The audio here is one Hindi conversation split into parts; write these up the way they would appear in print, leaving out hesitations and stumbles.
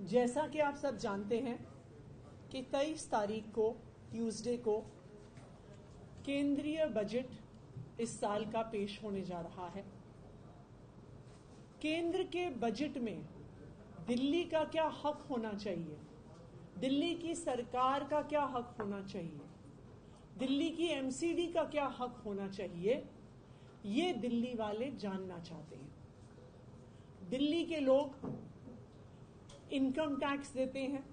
जैसा कि आप सब जानते हैं कि 23 तारीख को ट्यूसडे को केंद्रीय बजट इस साल का पेश होने जा रहा है। केंद्र के बजट में दिल्ली का क्या हक होना चाहिए, दिल्ली की सरकार का क्या हक होना चाहिए, दिल्ली की एमसीडी का क्या हक होना चाहिए, ये दिल्ली वाले जानना चाहते हैं। दिल्ली के लोग इनकम टैक्स देते हैं,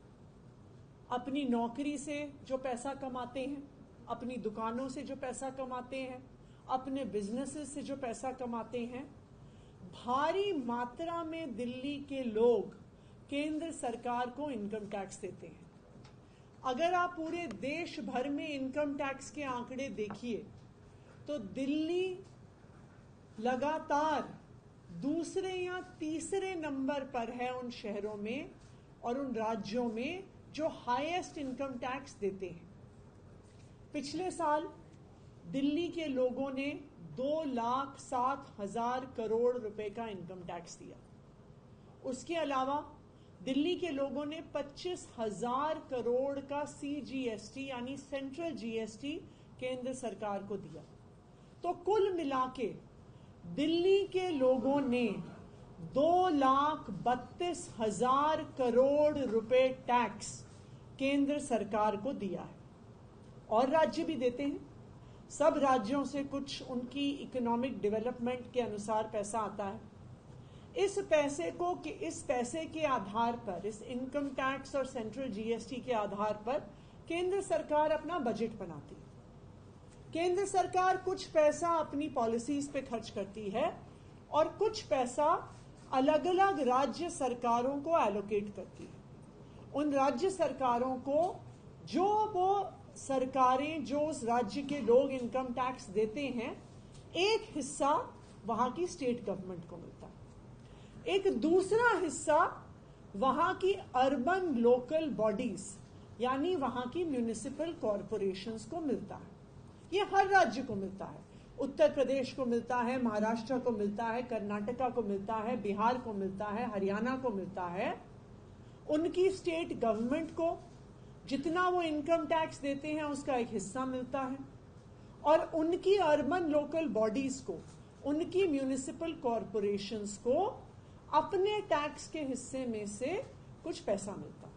अपनी नौकरी से जो पैसा कमाते हैं, अपनी दुकानों से जो पैसा कमाते हैं, अपने बिजनेसेस से जो पैसा कमाते हैं, भारी मात्रा में दिल्ली के लोग केंद्र सरकार को इनकम टैक्स देते हैं। अगर आप पूरे देश भर में इनकम टैक्स के आंकड़े देखिए तो दिल्ली लगातार दूसरे या तीसरे नंबर पर है उन शहरों में और उन राज्यों में जो हाईएस्ट इनकम टैक्स देते हैं। पिछले साल दिल्ली के लोगों ने 2,07,000 करोड़ रुपए का इनकम टैक्स दिया। उसके अलावा दिल्ली के लोगों ने 25,000 करोड़ का CGST यानी सेंट्रल GST केंद्र सरकार को दिया। तो कुल मिलाके दिल्ली के लोगों ने 2,32,000 करोड़ रुपए टैक्स केंद्र सरकार को दिया है। और राज्य भी देते हैं, सब राज्यों से कुछ उनकी इकोनॉमिक डेवलपमेंट के अनुसार पैसा आता है। इस पैसे के आधार पर, इस इनकम टैक्स और सेंट्रल GST के आधार पर केंद्र सरकार अपना बजट बनाती है। केंद्र सरकार कुछ पैसा अपनी पॉलिसीज पे खर्च करती है और कुछ पैसा अलग अलग राज्य सरकारों को एलोकेट करती है। उन राज्य सरकारों को जो वो सरकारें, जो उस राज्य के लोग इनकम टैक्स देते हैं, एक हिस्सा वहां की स्टेट गवर्नमेंट को मिलता है, एक दूसरा हिस्सा वहां की अर्बन लोकल बॉडीज यानी वहां की म्युनिसिपल कॉरपोरेशंस को मिलता है। ये हर राज्य को मिलता है। उत्तर प्रदेश को मिलता है, महाराष्ट्र को मिलता है, कर्नाटका को मिलता है, बिहार को मिलता है, हरियाणा को मिलता है। उनकी स्टेट गवर्नमेंट को जितना वो इनकम टैक्स देते हैं उसका एक हिस्सा मिलता है और उनकी अर्बन लोकल बॉडीज को, उनकी म्युनिसिपल कॉरपोरेशंस को अपने टैक्स के हिस्से में से कुछ पैसा मिलता है।